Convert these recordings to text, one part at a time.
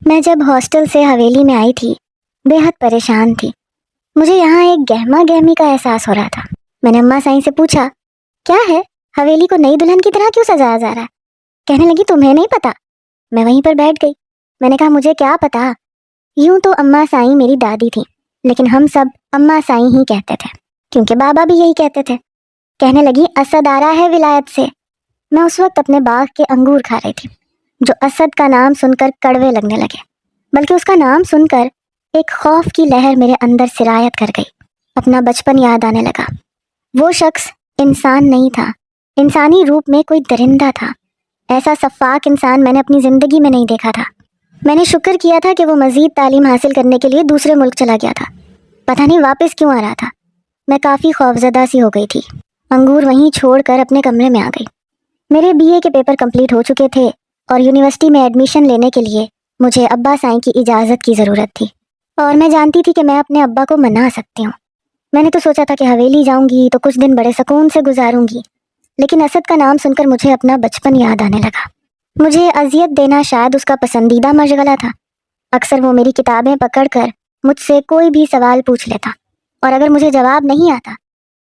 میں جب ہاسٹل سے حویلی میں آئی تھی بے حد پریشان تھی. مجھے یہاں ایک گہما گہمی کا احساس ہو رہا تھا. میں نے اماں سائیں سے پوچھا کیا ہے حویلی کو نئی دلہن کی طرح کیوں سجایا جا رہا ہے؟ کہنے لگی تمہیں نہیں پتا. میں وہیں پر بیٹھ گئی. میں نے کہا مجھے کیا پتا. یوں تو اماں سائیں میری دادی تھی لیکن ہم سب اماں سائیں ہی کہتے تھے کیونکہ بابا بھی یہی کہتے تھے. کہنے لگی اسد آ رہا ہے ولایت سے. میں اس وقت اپنے باغ کے انگور کھا رہی تھی جو اسد کا نام سن کر کڑوے لگنے لگے، بلکہ اس کا نام سن کر ایک خوف کی لہر میرے اندر سرایت کر گئی. اپنا بچپن یاد آنے لگا. وہ شخص انسان نہیں تھا، انسانی روپ میں کوئی درندہ تھا. ایسا شفاق انسان میں نے اپنی زندگی میں نہیں دیکھا تھا. میں نے شکر کیا تھا کہ وہ مزید تعلیم حاصل کرنے کے لیے دوسرے ملک چلا گیا تھا. پتہ نہیں واپس کیوں آ رہا تھا. میں کافی خوفزدہ سی ہو گئی تھی. انگور وہیں چھوڑ کر اپنے کمرے میں آ گئی. میرے بی اے کے پیپر کمپلیٹ ہو چکے تھے اور یونیورسٹی میں ایڈمیشن لینے کے لیے مجھے ابا سائیں کی اجازت کی ضرورت تھی، اور میں جانتی تھی کہ میں اپنے ابا کو منا سکتی ہوں. میں نے تو سوچا تھا کہ حویلی جاؤں گی تو کچھ دن بڑے سکون سے گزاروں گی، لیکن اسد کا نام سن کر مجھے اپنا بچپن یاد آنے لگا. مجھے اذیت دینا شاید اس کا پسندیدہ مشغلہ تھا. اکثر وہ میری کتابیں پکڑ کر مجھ سے کوئی بھی سوال پوچھ لیتا، اور اگر مجھے جواب نہیں آتا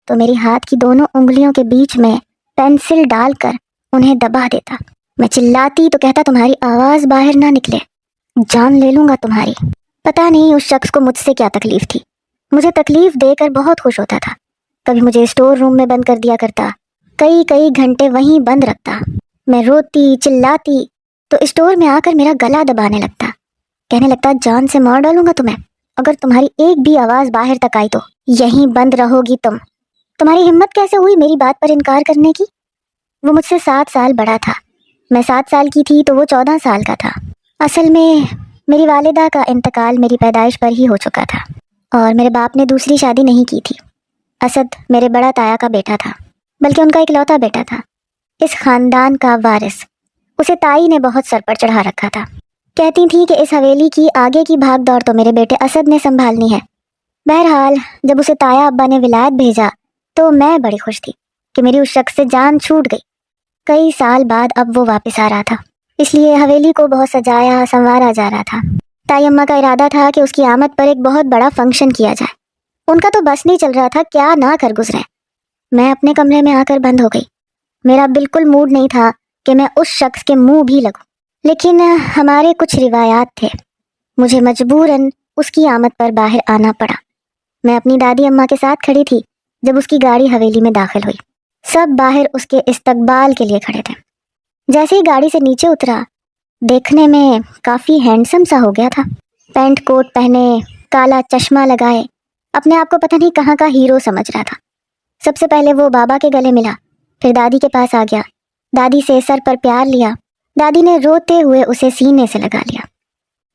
تو میری ہاتھ کی دونوں انگلیوں کے بیچ میں پینسل ڈال کر انہیں دبا دیتا. میں چلاتی تو کہتا تمہاری آواز باہر نہ نکلے، جان لے لوں گا تمہاری. پتہ نہیں اس شخص کو مجھ سے کیا تکلیف تھی. مجھے تکلیف دے کر بہت خوش ہوتا تھا. کبھی مجھے اسٹور روم میں بند کر دیا کرتا، کئی گھنٹے وہیں بند رکھتا. میں روتی چلاتی تو اسٹور میں آ کر میرا گلا دبانے لگتا. کہنے لگتا جان سے مار ڈالوں گا تمہیں اگر تمہاری ایک بھی آواز باہر تک آئی تو یہیں بند رہو گی تم. تمہاری ہمت کیسے ہوئی میری بات پر انکار کرنے کی؟ وہ مجھ سے 7 سال بڑا تھا. میں 7 سال کی تھی تو وہ 14 سال کا تھا. اصل میں میری والدہ کا انتقال میری پیدائش پر ہی ہو چکا تھا اور میرے باپ نے دوسری شادی نہیں کی تھی. اسد میرے بڑا تایا کا بیٹا تھا، بلکہ ان کا اکلوتا بیٹا تھا، اس خاندان کا وارث. اسے تائی نے بہت سر پر چڑھا رکھا تھا. کہتی تھی کہ اس حویلی کی آگے کی بھاگ دوڑ تو میرے بیٹے اسد نے سنبھالنی ہے. بہرحال جب اسے تایا ابا نے ولایت بھیجا تو میں بڑی خوش تھی کہ میری اس شخص سے جان چھوٹ گئی. کئی سال بعد اب وہ واپس آ رہا تھا، اس لیے حویلی کو بہت سجایا سنوارا جا رہا تھا. تائی اماں کا ارادہ تھا کہ اس کی آمد پر ایک بہت بڑا فنکشن کیا جائے. ان کا تو بس نہیں چل رہا تھا کیا نہ کر گزرے. میں اپنے کمرے میں آ کر بند ہو گئی. میرا بالکل موڈ نہیں تھا کہ میں اس شخص کے منہ بھی لگوں، لیکن ہمارے کچھ روایات تھے. مجھے مجبوراً اس کی آمد پر باہر آنا پڑا. میں اپنی دادی اماں کے ساتھ کھڑی تھی جب اس کی گاڑی حویلی میں داخل ہوئی. سب باہر اس کے استقبال کے لیے کھڑے تھے. جیسے ہی گاڑی سے نیچے اترا، دیکھنے میں کافی ہینڈسم سا ہو گیا تھا. پینٹ کوٹ پہنے، کالا چشمہ لگائے، اپنے آپ کو پتہ نہیں کہاں کا ہیرو سمجھ رہا تھا. سب سے پہلے وہ بابا کے گلے ملا، پھر دادی کے پاس آ گیا. دادی سے سر پر پیار لیا. دادی نے روتے ہوئے اسے سینے سے لگا لیا.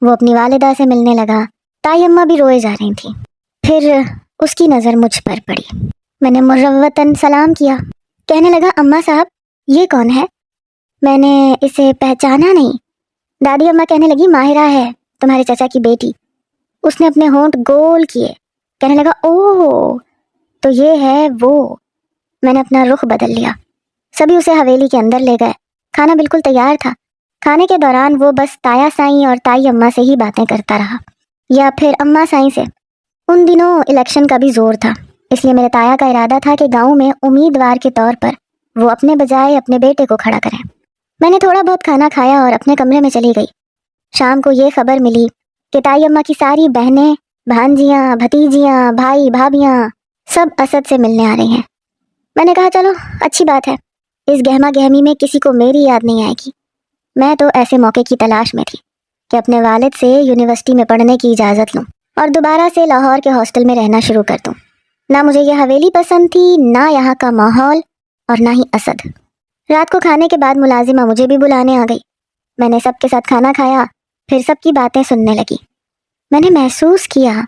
وہ اپنی والدہ سے ملنے لگا. تائی اماں بھی روئے جا رہی تھیں. پھر اس کی نظر مجھ پر پڑی. میں نے مروتاً سلام کیا. کہنے لگا اماں صاحب یہ کون ہے؟ میں نے اسے پہچانا نہیں. دادی اماں کہنے لگی ماہرہ ہے، تمہارے چچا کی بیٹی. اس نے اپنے ہونٹ گول کیے. کہنے لگا اوہ تو یہ ہے وہ. میں نے اپنا رخ بدل لیا. سبھی اسے حویلی کے اندر لے گئے. کھانا بالکل تیار تھا. کھانے کے دوران وہ بس تایا سائیں اور تائی اماں سے ہی باتیں کرتا رہا، یا پھر اماں سائیں سے. ان دنوں الیکشن کا بھی زور تھا، اس لیے میرے تایا کا ارادہ تھا کہ گاؤں میں امیدوار کے طور پر وہ اپنے بجائے اپنے بیٹے کو کھڑا کریں. میں نے تھوڑا بہت کھانا کھایا اور اپنے کمرے میں چلی گئی. شام کو یہ خبر ملی کہ تائی اماں کی ساری بہنیں، بھانجیاں، بھتیجیاں، بھائی بھابھیاں سب اسد سے ملنے آ رہی ہیں. میں نے کہا چلو اچھی بات ہے، اس گہما گہمی میں کسی کو میری یاد نہیں آئے گی. میں تو ایسے موقع کی تلاش میں تھی کہ اپنے والد سے یونیورسٹی میں پڑھنے کی اجازت لوں اور دوبارہ سے لاہور کے ہاسٹل میں رہنا شروع کر دوں. نہ مجھے یہ حویلی پسند تھی، نہ یہاں کا ماحول، اور نہ ہی اسد. رات کو کھانے کے بعد ملازمہ مجھے بھی بلانے آ گئی. میں نے سب کے ساتھ کھانا کھایا، پھر سب کی باتیں سننے لگی. میں نے محسوس کیا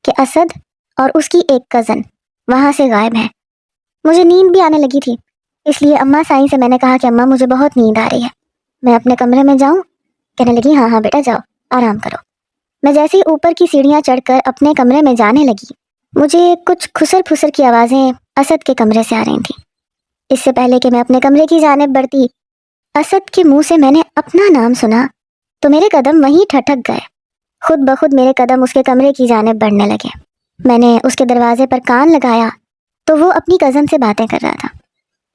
کہ اسد اور اس کی ایک کزن وہاں سے غائب ہیں. مجھے نیند بھی آنے لگی تھی، اس لیے اماں سائیں سے میں نے کہا کہ اماں مجھے بہت نیند آ رہی ہے، میں اپنے کمرے میں جاؤں؟ کہنے لگی ہاں بیٹا جاؤ، آرام کرو. میں جیسے ہی اوپر کی سیڑھیاں چڑھ کر اپنے کمرے میں جانے لگی، مجھے کچھ خسر پھسر کی آوازیں اسد کے کمرے سے آ رہی تھیں. اس سے پہلے کہ میں اپنے کمرے کی جانب بڑھتی، اسد کے منہ سے میں نے اپنا نام سنا تو میرے قدم وہیں ٹھٹک گئے۔ خود بخود میرے قدم اس کے کمرے کی جانب بڑھنے لگے۔ میں نے اس کے دروازے پر کان لگایا تو وہ اپنی کزن سے باتیں کر رہا تھا۔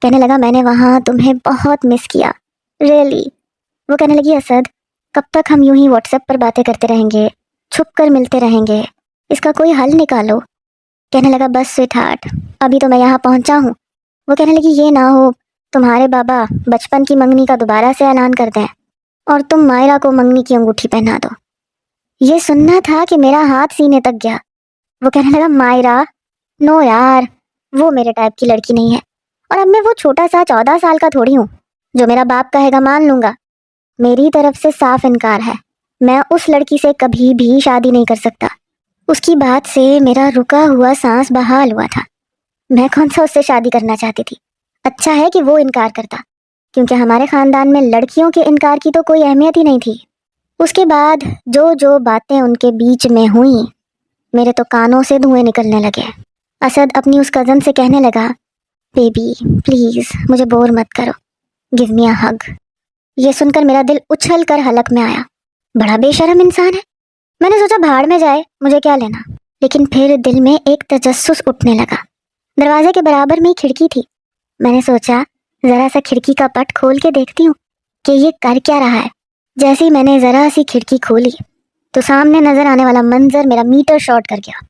کہنے لگا میں نے وہاں تمہیں بہت مس کیا، ریئلی۔ وہ کہنے لگی اسد کب تک ہم یوں ہی واٹس ایپ پر باتیں کرتے رہیں گے، چھپ کر ملتے رہیں گے، اس کا کوئی حل نکالو۔ کہنے لگا بس سویٹ ہارٹ، ابھی تو میں یہاں پہنچا ہوں۔ وہ کہنے لگی یہ نہ ہو تمہارے بابا بچپن کی منگنی کا دوبارہ سے اعلان کر دیں اور تم مائرہ کو منگنی کی انگوٹھی پہنا دو۔ یہ سننا تھا کہ میرا ہاتھ سینے تک گیا۔ وہ کہنے لگا مائرہ نو یار، وہ میرے ٹائپ کی لڑکی نہیں ہے، اور اب میں وہ چھوٹا سا 14 سال کا تھوڑی ہوں جو میرا باپ کہے گا مان لوں گا۔ میری طرف سے صاف انکار ہے، میں اس لڑکی سے کبھی بھی شادی نہیں کر سکتا۔ اس کی بات سے میرا رکا ہوا سانس بحال ہوا تھا۔ میں کون سا اس سے شادی کرنا چاہتی تھی؟ اچھا ہے کہ وہ انکار کرتا، کیونکہ ہمارے خاندان میں لڑکیوں کے انکار کی تو کوئی اہمیت ہی نہیں تھی۔ اس کے بعد جو باتیں ان کے بیچ میں ہوئیں، میرے تو کانوں سے دھوئیں نکلنے لگے۔ اسد اپنی اس کزن سے کہنے لگا بیبی پلیز مجھے بور مت کرو، گیو می اے ہگ۔ یہ سن کر میرا دل اچھل کر حلق میں آیا۔ بڑا بے شرم انسان ہے۔ میں نے سوچا بھاڑ میں جائے، مجھے کیا لینا، لیکن پھر دل میں ایک تجسس اٹھنے لگا۔ دروازے کے برابر میں کھڑکی تھی۔ میں نے سوچا ذرا سا کھڑکی کا پٹ کھول کے دیکھتی ہوں کہ یہ کر کیا رہا ہے۔ جیسے ہی میں نے ذرا سی کھڑکی کھولی تو سامنے نظر آنے والا منظر میرا میٹر شارٹ کر گیا۔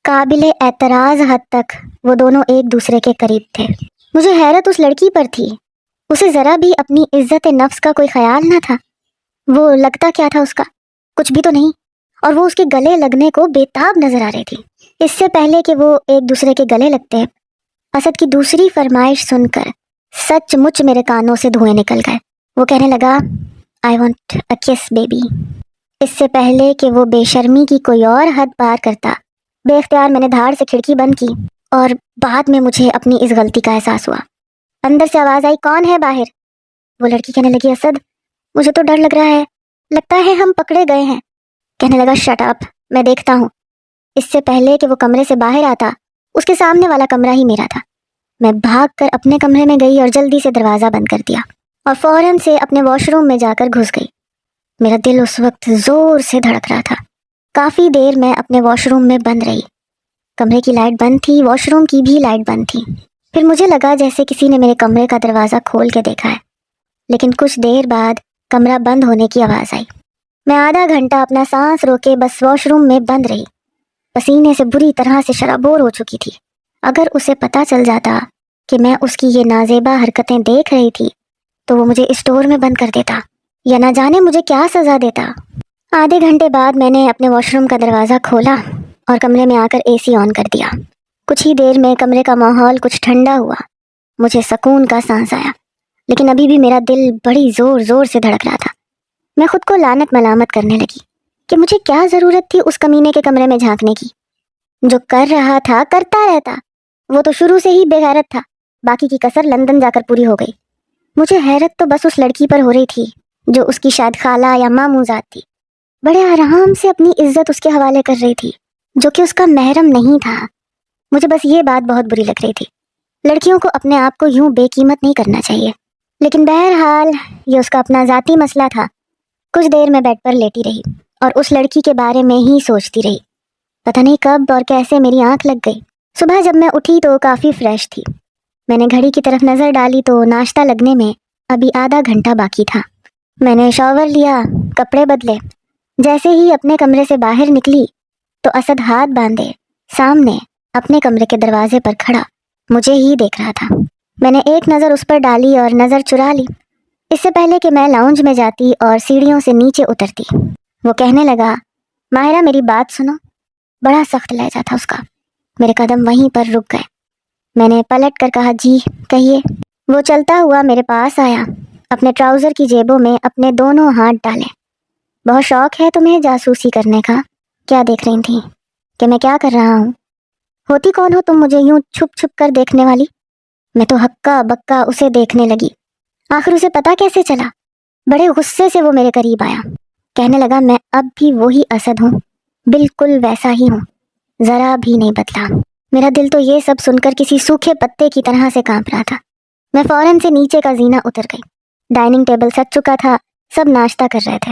قابل اعتراض حد تک وہ دونوں ایک دوسرے کے قریب تھے۔ مجھے حیرت اس لڑکی پر تھی، اسے ذرا بھی اپنی عزت نفس کا کوئی خیال نہ تھا۔ وہ لگتا کیا تھا اس کا؟ کچھ بھی تو نہیں، اور وہ اس کے گلے لگنے کو بےتاب نظر آ رہی تھی۔ اس سے پہلے کہ وہ ایک دوسرے کے گلے لگتے، اسد کی دوسری فرمائش سن کر سچ مچ میرے کانوں سے دھوئیں نکل گئے۔ وہ کہنے لگا آئی وانٹ اے کس بیبی۔ اس سے پہلے کہ وہ بے شرمی کی کوئی اور حد پار کرتا، بے اختیار میں نے دھاڑ سے کھڑکی بند کی، اور بعد میں مجھے اپنی اس غلطی کا احساس ہوا۔ اندر سے آواز آئی کون ہے باہر؟ وہ لڑکی کہنے لگی اسد مجھے تو ڈر لگ رہا ہے، لگتا ہے ہم پکڑے گئے ہیں۔ کہنے لگا شٹ اپ، میں دیکھتا ہوں۔ اس سے پہلے کہ وہ کمرے سے باہر آتا، اس کے سامنے والا کمرہ ہی میرا تھا۔ میں بھاگ کر اپنے کمرے میں گئی اور جلدی سے دروازہ بند کر دیا، اور فوراً سے اپنے واش روم میں جا کر گھس گئی۔ میرا دل اس وقت زور سے دھڑک رہا تھا۔ کافی دیر میں اپنے واش روم میں بند رہی۔ کمرے کی لائٹ بند تھی، واش روم کی بھی لائٹ بند تھی۔ پھر مجھے لگا جیسے کسی نے میرے کمرے کا دروازہ کھول کے دیکھا ہے، لیکن کچھ دیر بعد کمرہ بند ہونے کی آواز آئی۔ میں آدھا گھنٹہ اپنا سانس روکے بس واش روم میں بند رہی۔ پسینے سے بری طرح سے شرابور ہو چکی تھی۔ اگر اسے پتہ چل جاتا کہ میں اس کی یہ نازیبا حرکتیں دیکھ رہی تھی تو وہ مجھے اسٹور میں بند کر دیتا، یا نہ جانے مجھے کیا سزا دیتا۔ آدھے گھنٹے بعد میں نے اپنے واش روم کا دروازہ کھولا اور کمرے میں آ کر اے سی آن کر دیا۔ کچھ ہی دیر میں کمرے کا ماحول کچھ ٹھنڈا ہوا، مجھے سکون کا سانس آیا، لیکن ابھی بھی میرا دل بڑی زور زور سے دھڑک رہا تھا۔ میں خود کو لعنت ملامت کرنے لگی کہ مجھے کیا ضرورت تھی اس کمینے کے کمرے میں جھانکنے کی۔ جو کر رہا تھا کرتا رہتا، وہ تو شروع سے ہی بے غیرت تھا، باقی کی کسر لندن جا کر پوری ہو گئی۔ مجھے حیرت تو بس اس لڑکی پر ہو رہی تھی جو اس کی شاید خالہ یا ماموں ذات تھی، بڑے آرام سے اپنی عزت اس کے حوالے کر رہی تھی جو کہ اس کا محرم نہیں تھا۔ مجھے بس یہ بات بہت بری لگ رہی تھی۔ لڑکیوں کو اپنے آپ کو یوں بے قیمت نہیں کرنا چاہیے، لیکن بہرحال یہ اس کا اپنا ذاتی مسئلہ تھا۔ کچھ دیر میں بیڈ پر لیٹی رہی اور اس لڑکی کے بارے میں ہی سوچتی رہی۔ پتہ نہیں کب اور کیسے میری آنکھ لگ گئی۔ صبح جب میں اٹھی تو کافی فریش تھی۔ میں نے گھڑی کی طرف نظر ڈالی تو ناشتہ لگنے میں ابھی آدھا گھنٹہ باقی تھا۔ میں نے شاور لیا، کپڑے بدلے۔ جیسے ہی اپنے کمرے سے باہر نکلی تو اسد ہاتھ باندھے سامنے اپنے کمرے کے دروازے پر کھڑا مجھے ہی دیکھ رہا تھا۔ میں نے ایک نظر اس پر ڈالی اور نظر چرا لی، اس سے پہلے کہ میں لاؤنج میں جاتی اور سیڑھیوں سے نیچے اترتی۔ وہ کہنے لگا ماہرہ میری بات سنو۔ بڑا سخت لہجہ تھا اس کا۔ میرے قدم وہیں پر رک گئے۔ میں نے پلٹ کر کہا جی کہیے۔ وہ چلتا ہوا میرے پاس آیا، اپنے ٹراؤزر کی جیبوں میں اپنے دونوں ہاتھ ڈالے۔ بہت شوق ہے تمہیں جاسوسی کرنے کا؟ کیا دیکھ رہی تھی کہ میں کیا کر رہا ہوں؟ ہوتی کون ہو تم مجھے یوں چھپ چھپ کر دیکھنے والی؟ میں تو ہکا بکا اسے دیکھنے لگی۔ آخر اسے پتا کیسے چلا؟ بڑے غصے سے وہ میرے قریب آیا، کہنے لگا میں اب بھی وہی اسد ہوں، بالکل ویسا ہی ہوں، ذرا بھی نہیں بدلا۔ میرا دل تو یہ سب سن کر کسی سوکھے پتے کی طرح سے کانپ رہا تھا۔ میں فوراً سے نیچے کا زینہ اتر گئی۔ ڈائننگ ٹیبل سج چکا تھا، سب ناشتہ کر رہے تھے۔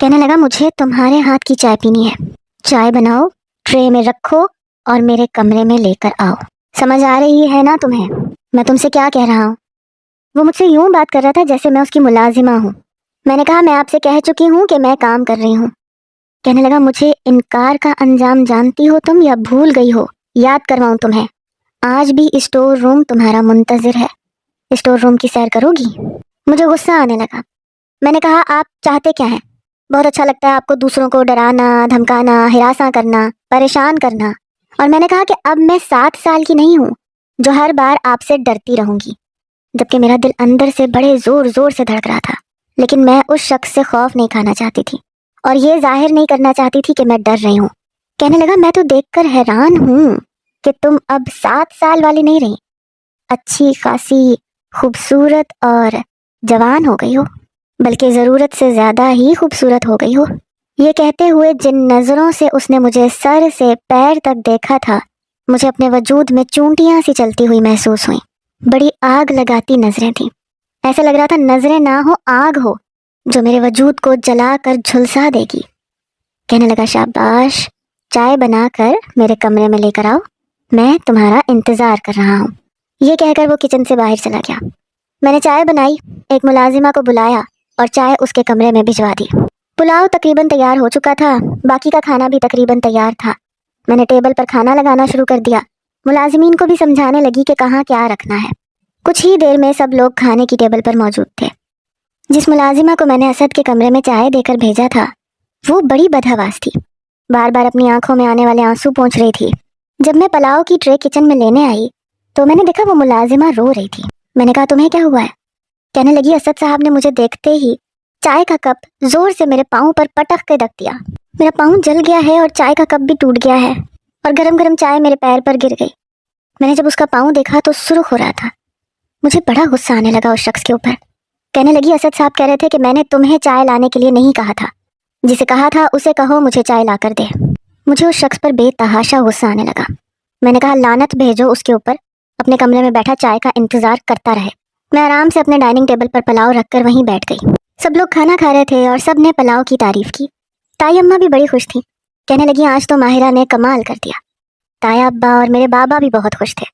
کہنے لگا مجھے تمہارے ہاتھ کی چائے پینی ہے، چائے بناؤ، ٹرے میں رکھو اور میرے کمرے میں لے کر آؤ۔ سمجھ آ رہی ہے نا تمہیں میں تم سے کیا کہہ رہا ہوں؟ وہ مجھ سے یوں بات کر رہا تھا جیسے میں اس کی ملازمہ ہوں۔ میں نے کہا میں آپ سے کہہ چکی ہوں کہ میں کام کر رہی ہوں۔ کہنے لگا مجھے انکار کا انجام جانتی ہو تم یا بھول گئی ہو؟ یاد کرواؤں تمہیں، آج بھی اسٹور روم تمہارا منتظر ہے، اسٹور روم کی سیر کرو گی؟ مجھے غصہ آنے لگا۔ میں نے کہا آپ چاہتے کیا ہیں؟ بہت اچھا لگتا ہے آپ کو دوسروں کو ڈرانا، دھمکانا، ہراساں کرنا، پریشان کرنا، اور میں نے کہا کہ اب میں 7 سال کی نہیں ہوں جو ہر بار آپ سے ڈرتی رہوں گی، جبکہ میرا دل اندر سے بڑے زور زور سے دھڑک رہا تھا، لیکن میں اس شخص سے خوف نہیں کھانا چاہتی تھی اور یہ ظاہر نہیں کرنا چاہتی تھی کہ میں ڈر رہی ہوں۔ کہنے لگا میں تو دیکھ کر حیران ہوں کہ تم اب 7 سال والی نہیں رہی، اچھی خاصی خوبصورت اور جوان ہو گئی ہو، بلکہ ضرورت سے زیادہ ہی خوبصورت ہو گئی ہو۔ یہ کہتے ہوئے جن نظروں سے اس نے مجھے سر سے پیر تک دیکھا تھا، مجھے اپنے وجود میں چونٹیاں سی چلتی ہوئی محسوس ہوئیں۔ بڑی آگ لگاتی نظریں تھیں، ایسا لگ رہا تھا نظریں نہ ہو آگ ہو جو میرے وجود کو جلا کر جھلسا دے گی۔ کہنے لگا شاباش، چائے بنا کر میرے کمرے میں لے کر آؤ، میں تمہارا انتظار کر رہا ہوں۔ یہ کہہ کر وہ کچن سے باہر چلا گیا۔ میں نے چائے بنائی، ایک ملازمہ کو بلایا اور چائے اس کے کمرے میں بھجوا دی۔ پلاؤ تقریباً تیار ہو چکا تھا، باقی کا کھانا بھی تقریباً تیار تھا۔ میں نے ٹیبل پر کھانا لگانا شروع کر دیا، ملازمین کو بھی سمجھانے لگی کہ کہاں کیا رکھنا ہے۔ کچھ ہی دیر میں سب لوگ کھانے کی ٹیبل پر موجود تھے۔ جس ملازمہ کو میں نے اسد کے کمرے میں چائے دے کر بھیجا تھا وہ بڑی بدحواس تھی، بار بار اپنی آنکھوں میں آنے والے آنسو پونچھ رہی تھی۔ جب میں پلاؤ کی ٹرے کچن میں لینے آئی تو میں نے دیکھا وہ ملازمہ رو رہی تھی۔ میں نے کہا تمہیں کیا ہوا ہے؟ کہنے لگی اسد صاحب نے مجھے دیکھتے ہی چائے کا کپ زور سے میرے پاؤں پر پٹک کے رکھ دیا، میرا پاؤں جل گیا ہے اور چائے کا کپ بھی ٹوٹ گیا ہے اور گرم گرم چائے میرے پیر پر گر گئی۔ میں نے جب اس کا پاؤں دیکھا تو سرخ ہو رہا تھا، مجھے بڑا غصہ آنے لگا اس شخص کے اوپر۔ کہنے لگی اسد صاحب کہہ رہے تھے کہ میں نے تمہیں چائے لانے کے لیے نہیں کہا تھا، جسے کہا تھا اسے کہو مجھے چائے لا کر دے۔ مجھے اس شخص پر بے تحاشا غصہ آنے لگا۔ میں نے کہا لعنت بھیجو اس کے اوپر، اپنے کمرے میں بیٹھا چائے کا انتظار کرتا رہے۔ میں آرام سے اپنے ڈائننگ ٹیبل پر پلاؤ رکھ کر وہیں بیٹھ گئی۔ سب لوگ کھانا کھا رہے تھے اور سب نے پلاؤ کی تعریف کی۔ تائی اماں بھی بڑی خوش تھی، کہنے لگی آج تو ماہرہ نے کمال کر دیا۔ تایا ابا اور میرے بابا بھی بہت خوش تھے۔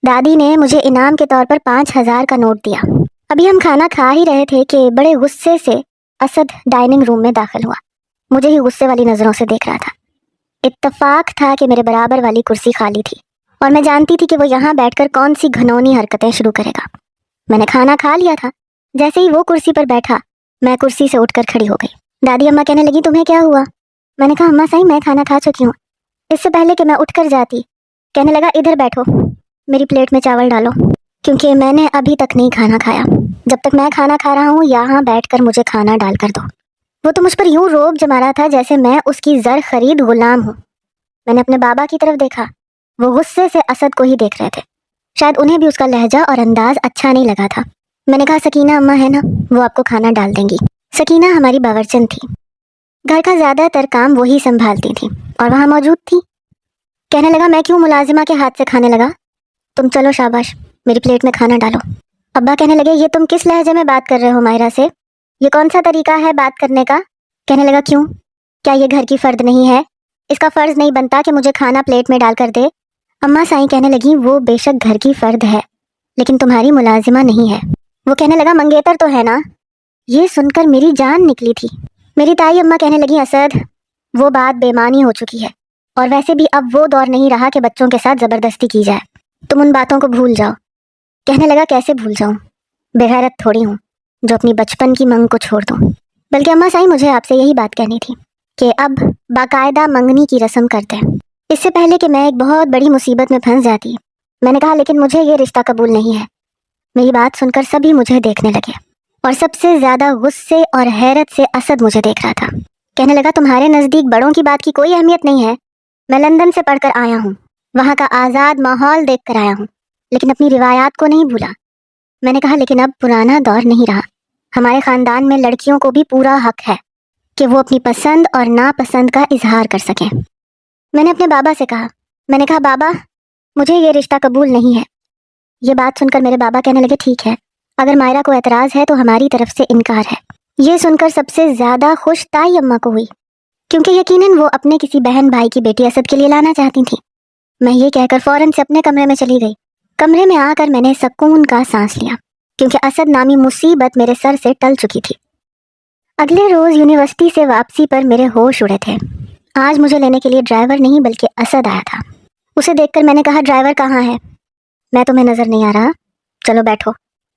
دادی نے مجھے انعام کے طور پر 5000 کا نوٹ دیا۔ ابھی ہم کھانا کھا ہی رہے تھے کہ بڑے غصے سے اسد ڈائننگ روم میں داخل ہوا، مجھے ہی غصے والی نظروں سے دیکھ رہا تھا۔ اتفاق تھا کہ میرے برابر والی کرسی خالی تھی اور میں جانتی تھی کہ وہ یہاں بیٹھ کر کون سی گھنونی حرکتیں شروع کرے گا۔ میں نے کھانا کھا لیا تھا، جیسے ہی وہ کرسی پر بیٹھا میں کرسی سے اٹھ کر کھڑی ہو گئی۔ دادی اماں کہنے لگی تمہیں کیا ہوا؟ میں نے کہا اماں صحیح میں کھانا کھا چکی ہوں، اس سے پہلے کہ میں اٹھ کر جاتی۔ کہنے لگا ادھر بیٹھو، میری پلیٹ میں چاول ڈالو، کیونکہ میں نے ابھی تک نہیں کھانا کھایا، جب تک میں کھانا کھا رہا ہوں یہاں بیٹھ کر مجھے کھانا ڈال کر دو۔ وہ تو مجھ پر یوں روب جما رہا تھا جیسے میں اس کی زر خرید غلام ہوں۔ میں نے اپنے بابا کی طرف دیکھا، وہ غصے سے اسد کو ہی دیکھ رہے تھے، شاید انہیں بھی اس کا لہجہ اور انداز اچھا نہیں لگا تھا۔ میں نے کہا سکینہ اماں ہے نا، وہ آپ کو کھانا ڈال دیں گی۔ سکینہ ہماری باورچن تھی، گھر کا زیادہ تر کام وہی سنبھالتی تھی اور وہاں موجود تھی۔ کہنے لگا میں کیوں ملازمہ کے ہاتھ سے کھانے لگا، تم چلو شاباش میری پلیٹ میں کھانا ڈالو۔ ابا کہنے لگے یہ تم کس لہجے میں بات کر رہے ہو ماہرہ سے، یہ کون سا طریقہ ہے بات کرنے کا؟ کہنے لگا کیوں، کیا یہ گھر کی فرد نہیں ہے؟ اس کا فرض نہیں بنتا کہ مجھے کھانا پلیٹ میں ڈال کر دے؟ اماں سائیں کہنے لگی وہ بے شک گھر کی فرد ہے لیکن تمہاری ملازمہ نہیں ہے۔ وہ کہنے لگا منگیتر تو ہے نا؟ یہ سن کر میری جان نکلی تھی۔ میری تائی اماں کہنے لگی اسد وہ بات بے معنی ہو چکی ہے، اور ویسے بھی اب وہ دور نہیں رہا کہ بچوں کے ساتھ زبردستی کی جائے، تم ان باتوں کو بھول جاؤ۔ کہنے لگا کیسے بھول جاؤں، بے غیرت تھوڑی ہوں جو اپنی بچپن کی منگ کو چھوڑ دوں۔ بلکہ اماں سائیں مجھے آپ سے یہی بات کہنی تھی کہ اب باقاعدہ منگنی کی رسم کرتے ہیں، اس سے پہلے کہ میں ایک بہت بڑی مصیبت میں پھنس جاتی۔ میں نے کہا لیکن مجھے یہ رشتہ قبول نہیں ہے۔ میری بات سن کر سبھی مجھے دیکھنے لگے اور سب سے زیادہ غصے اور حیرت سے اسد مجھے دیکھ رہا تھا۔ کہنے لگا تمہارے نزدیک بڑوں کی بات کی کوئی اہمیت نہیں ہے؟ میں لندن سے پڑھ کر آیا ہوں، وہاں کا آزاد ماحول دیکھ کر آیا ہوں، لیکن اپنی روایات کو نہیں بھولا۔ میں نے کہا لیکن اب پرانا دور نہیں رہا، ہمارے خاندان میں لڑکیوں کو بھی پورا حق ہے کہ وہ اپنی پسند اور ناپسند کا اظہار کر سکیں۔ میں نے اپنے بابا سے کہا، میں نے کہا بابا مجھے یہ رشتہ قبول نہیں ہے۔ یہ بات سن کر میرے بابا کہنے لگے ٹھیک ہے، اگر مائرہ کو اعتراض ہے تو ہماری طرف سے انکار ہے۔ یہ سن کر سب سے زیادہ خوش تائی اماں کو ہوئی، کیونکہ یقیناً وہ اپنے کسی بہن بھائی کی بیٹی اسد کے لیے لانا چاہتی تھی۔ میں یہ کہہ کر فوراً سے اپنے کمرے میں چلی گئی۔ کمرے میں آ کر میں نے سکون کا سانس لیا، کیونکہ اسد نامی مصیبت میرے سر سے ٹل چکی تھی۔ اگلے روز یونیورسٹی سے واپسی پر میرے ہوش اڑے تھے۔ آج مجھے لینے کے لیے ڈرائیور نہیں بلکہ اسد آیا تھا۔ اسے دیکھ کر میں نے کہا، ڈرائیور کہاں ہے؟ میں تمہیں نظر نہیں آ رہا؟ چلو بیٹھو،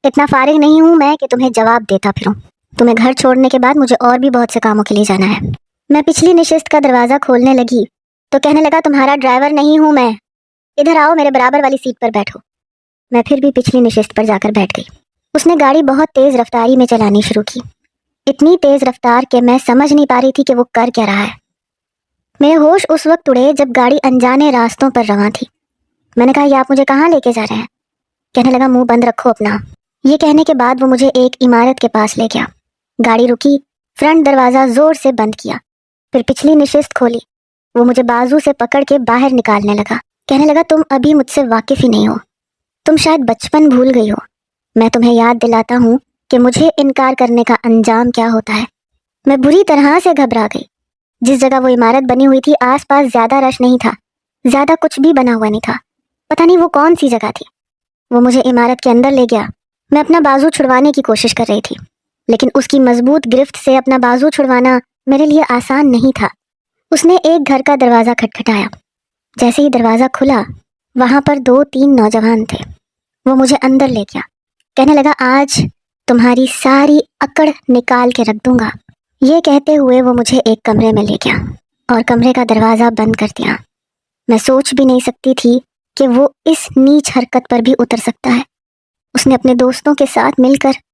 اتنا فارغ نہیں ہوں میں کہ تمہیں جواب دیتا پھروں۔ تمہیں گھر چھوڑنے کے بعد مجھے اور بھی بہت سے کاموں کے لیے جانا ہے۔ میں پچھلی نشست کا دروازہ کھولنے لگی تو کہنے لگا، تمہارا ڈرائیور نہیں ہوں میں، ادھر آؤ، میرے برابر والی سیٹ پر بیٹھو۔ میں پھر بھی پچھلی نشست پر جا کر بیٹھ گئی۔ اس نے گاڑی بہت تیز رفتاری میں چلانی شروع کی، اتنی تیز رفتار کہ میں سمجھ نہیں پا رہی تھی کہ وہ کر کیا رہا ہے۔ میرے ہوش اس وقت اڑے جب گاڑی انجانے راستوں پر رواں تھی۔ میں نے کہا، یہ آپ مجھے کہاں لے کے جا رہے ہیں؟ کہنے لگا، منہ بند رکھو اپنا۔ یہ کہنے کے بعد وہ مجھے ایک عمارت کے پاس لے گیا۔ گاڑی رکی، فرنٹ دروازہ زور سے بند کیا، پھر پچھلی نشست کھولی۔ وہ مجھے بازو سے پکڑ کے باہر نکالنے لگا۔ کہنے لگا، تم ابھی مجھ سے واقف ہی نہیں ہو، تم شاید بچپن بھول گئی ہو۔ میں تمہیں یاد دلاتا ہوں کہ مجھے انکار کرنے کا انجام کیا ہوتا ہے۔ میں بری طرح سے گھبرا گئی۔ جس جگہ وہ عمارت بنی ہوئی تھی آس پاس زیادہ رش نہیں تھا، زیادہ کچھ بھی بنا ہوا نہیں تھا۔ پتہ نہیں وہ کون سی جگہ تھی۔ وہ مجھے عمارت کے اندر لے گیا۔ میں اپنا بازو چھڑوانے کی کوشش کر رہی تھی، لیکن اس کی مضبوط گرفت سے اپنا بازو چھڑوانا میرے لیے آسان نہیں تھا۔ اس نے ایک گھر کا دروازہ کھٹکھٹایا۔ جیسے ہی دروازہ کھلا، وہاں پر 2-3 نوجوان تھے۔ وہ مجھے اندر لے گیا۔ کہنے لگا، آج تمہاری ساری اکڑ نکال کے رکھ دوں گا۔ یہ کہتے ہوئے وہ مجھے ایک کمرے میں لے گیا اور کمرے کا دروازہ بند کر دیا۔ میں سوچ بھی نہیں سکتی تھی کہ وہ اس نیچ حرکت پر بھی اتر سکتا ہے۔ اس نے اپنے دوستوں کے ساتھ مل کر